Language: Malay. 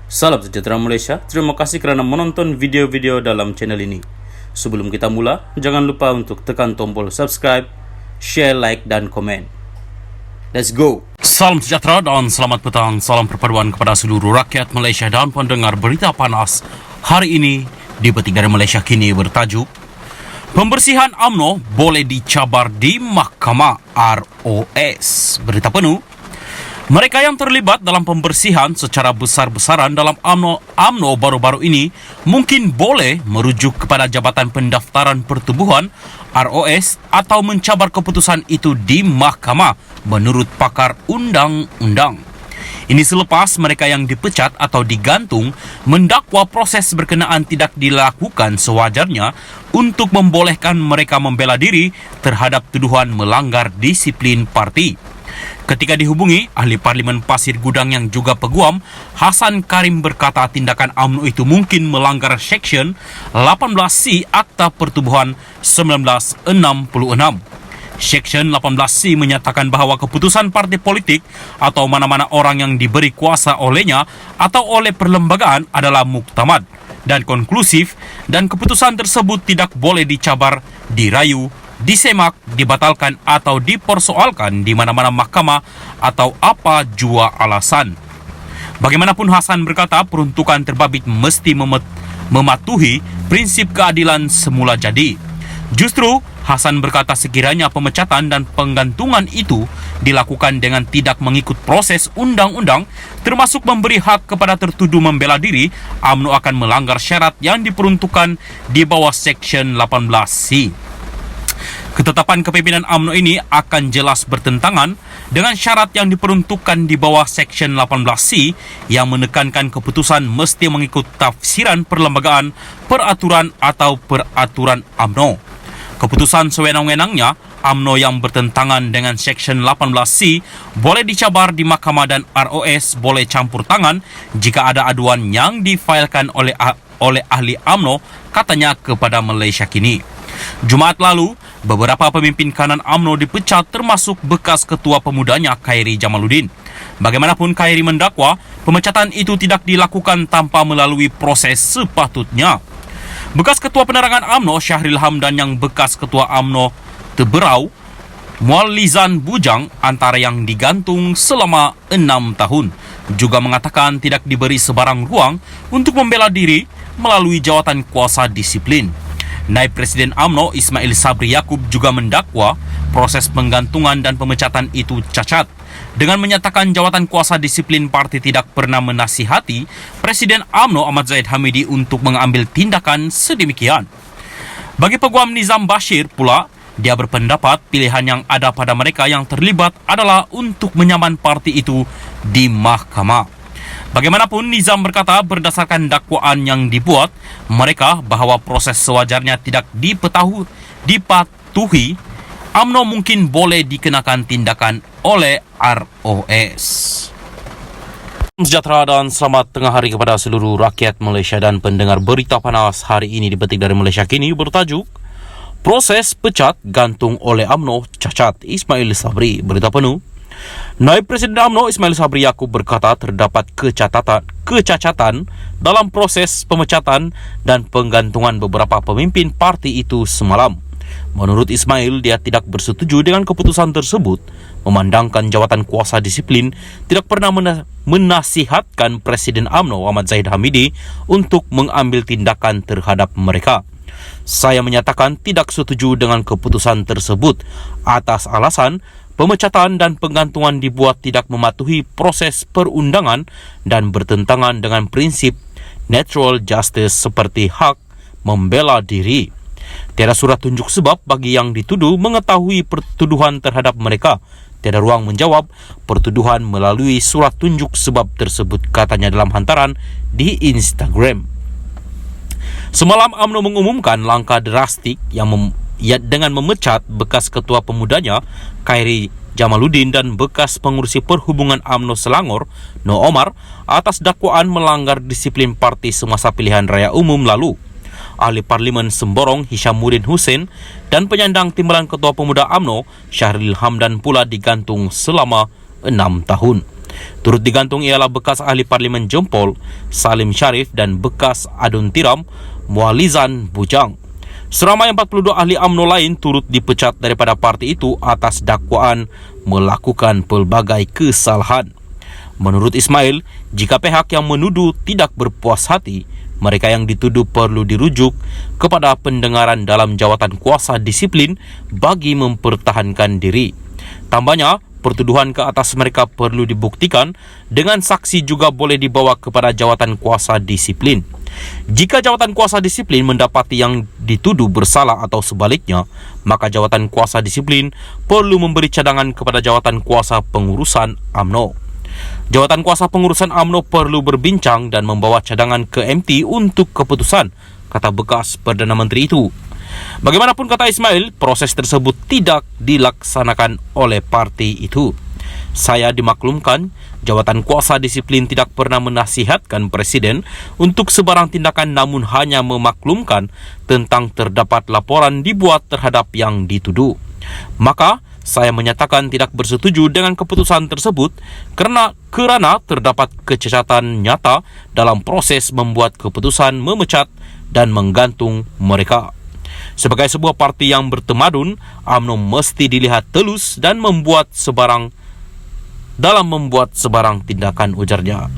Salam sejahtera Malaysia, terima kasih kerana menonton video-video dalam channel ini. Sebelum kita mula, jangan lupa untuk tekan tombol subscribe, share, like dan komen. Let's go! Salam sejahtera dan selamat petang. Salam perpaduan kepada seluruh rakyat Malaysia dan pendengar berita panas. Hari ini, di Petik dari Malaysia Kini bertajuk Pembersihan UMNO boleh dicabar di Mahkamah ROS. Berita penuh, mereka yang terlibat dalam pembersihan secara besar-besaran dalam UMNO baru-baru ini mungkin boleh merujuk kepada Jabatan Pendaftaran Pertubuhan ROS atau mencabar keputusan itu di mahkamah menurut pakar undang-undang. Ini selepas mereka yang dipecat atau digantung mendakwa proses berkenaan tidak dilakukan sewajarnya untuk membolehkan mereka membela diri terhadap tuduhan melanggar disiplin parti. Ketika dihubungi, ahli Parlimen Pasir Gudang yang juga peguam, Hassan Karim berkata tindakan UMNO itu mungkin melanggar Seksyen 18C Akta Pertubuhan 1966. Seksyen 18C menyatakan bahawa keputusan parti politik atau mana-mana orang yang diberi kuasa olehnya atau oleh perlembagaan adalah muktamad dan konklusif, dan keputusan tersebut tidak boleh dicabar, dirayu, disemak, dibatalkan atau dipersoalkan di mana-mana mahkamah atau apa jua alasan. Bagaimanapun, Hassan berkata peruntukan terbabit mesti mematuhi prinsip keadilan semula jadi. Justru, Hassan berkata sekiranya pemecatan dan penggantungan itu dilakukan dengan tidak mengikut proses undang-undang, termasuk memberi hak kepada tertuduh membela diri, UMNO akan melanggar syarat yang diperuntukkan di bawah Seksyen 18C. Ketetapan kepimpinan UMNO ini akan jelas bertentangan dengan syarat yang diperuntukkan di bawah Seksyen 18C yang menekankan keputusan mesti mengikut tafsiran perlembagaan, peraturan atau peraturan UMNO. Keputusan sewenang-wenangnya UMNO yang bertentangan dengan Seksyen 18C boleh dicabar di mahkamah dan ROS boleh campur tangan jika ada aduan yang difailkan oleh ahli UMNO, katanya kepada Malaysia Kini. Jumaat lalu, beberapa pemimpin kanan UMNO dipecat termasuk bekas ketua pemudanya Khairi Jamaluddin. Bagaimanapun, Khairi mendakwa pemecatan itu tidak dilakukan tanpa melalui proses sepatutnya. Bekas ketua penerangan UMNO Syahril Hamdan yang bekas ketua UMNO Teberau Mualizan Bujang antara yang digantung selama 6 tahun juga mengatakan tidak diberi sebarang ruang untuk membela diri melalui jawatan kuasa disiplin. Naib Presiden UMNO Ismail Sabri Yaakob juga mendakwa proses penggantungan dan pemecatan itu cacat dengan menyatakan jawatan kuasa disiplin parti tidak pernah menasihati Presiden UMNO Ahmad Zahid Hamidi untuk mengambil tindakan sedemikian. Bagi peguam Nizam Bashir pula, dia berpendapat pilihan yang ada pada mereka yang terlibat adalah untuk menyaman parti itu di mahkamah. Bagaimanapun, Nizam berkata berdasarkan dakwaan yang dibuat mereka bahawa proses sewajarnya tidak dipatuhi, UMNO mungkin boleh dikenakan tindakan oleh ROS. Sejahtera dan selamat tengah hari kepada seluruh rakyat Malaysia dan pendengar berita panas. Hari ini dipetik dari Malaysia Kini bertajuk Proses pecat gantung oleh UMNO cacat, Ismail Sabri. Berita penuh, Naib Presiden UMNO Ismail Sabri Yaakob berkata terdapat kecacatan dalam proses pemecatan dan penggantungan beberapa pemimpin parti itu semalam. Menurut Ismail, dia tidak bersetuju dengan keputusan tersebut, memandangkan jawatan kuasa disiplin tidak pernah menasihatkan Presiden UMNO Ahmad Zahid Hamidi untuk mengambil tindakan terhadap mereka. Saya menyatakan tidak setuju dengan keputusan tersebut atas alasan pemecatan dan penggantungan dibuat tidak mematuhi proses perundangan dan bertentangan dengan prinsip natural justice seperti hak membela diri. Tiada surat tunjuk sebab bagi yang dituduh mengetahui pertuduhan terhadap mereka. Tiada ruang menjawab pertuduhan melalui surat tunjuk sebab tersebut, katanya dalam hantaran di Instagram. Semalam UMNO mengumumkan langkah drastik dengan memecat bekas ketua pemudanya Khairi Jamaluddin dan bekas pengurusi perhubungan UMNO Selangor No Omar atas dakwaan melanggar disiplin parti semasa pilihan raya umum lalu. Ahli Parlimen Semborong Hishamuddin Hussein dan penyandang timbalan Ketua Pemuda UMNO Syahril Hamdan pula digantung selama 6 tahun. Turut digantung ialah bekas ahli parlimen Jempol, Salim Sharif dan bekas Adun Tiram, Mualizan Bujang. Seramai 42 ahli UMNO lain turut dipecat daripada parti itu atas dakwaan melakukan pelbagai kesalahan. Menurut Ismail, jika pihak yang menuduh tidak berpuas hati, mereka yang dituduh perlu dirujuk kepada pendengaran dalam jawatan kuasa disiplin bagi mempertahankan diri. Tambahnya, pertuduhan ke atas mereka perlu dibuktikan dengan saksi juga boleh dibawa kepada jawatan kuasa disiplin. Jika jawatan kuasa disiplin mendapati yang dituduh bersalah atau sebaliknya, maka jawatan kuasa disiplin perlu memberi cadangan kepada jawatan kuasa pengurusan UMNO. Jawatan kuasa pengurusan UMNO perlu berbincang dan membawa cadangan ke MT untuk keputusan, kata bekas Perdana Menteri itu. Bagaimanapun, kata Ismail, proses tersebut tidak dilaksanakan oleh parti itu. Saya dimaklumkan, jawatan kuasa disiplin tidak pernah menasihatkan Presiden untuk sebarang tindakan, namun hanya memaklumkan tentang terdapat laporan dibuat terhadap yang dituduh. Maka, saya menyatakan tidak bersetuju dengan keputusan tersebut kerana terdapat kecacatan nyata dalam proses membuat keputusan memecat dan menggantung mereka. Sebagai sebuah parti yang bertemadun, UMNO mesti dilihat telus dan membuat sebarang tindakan, ujarnya.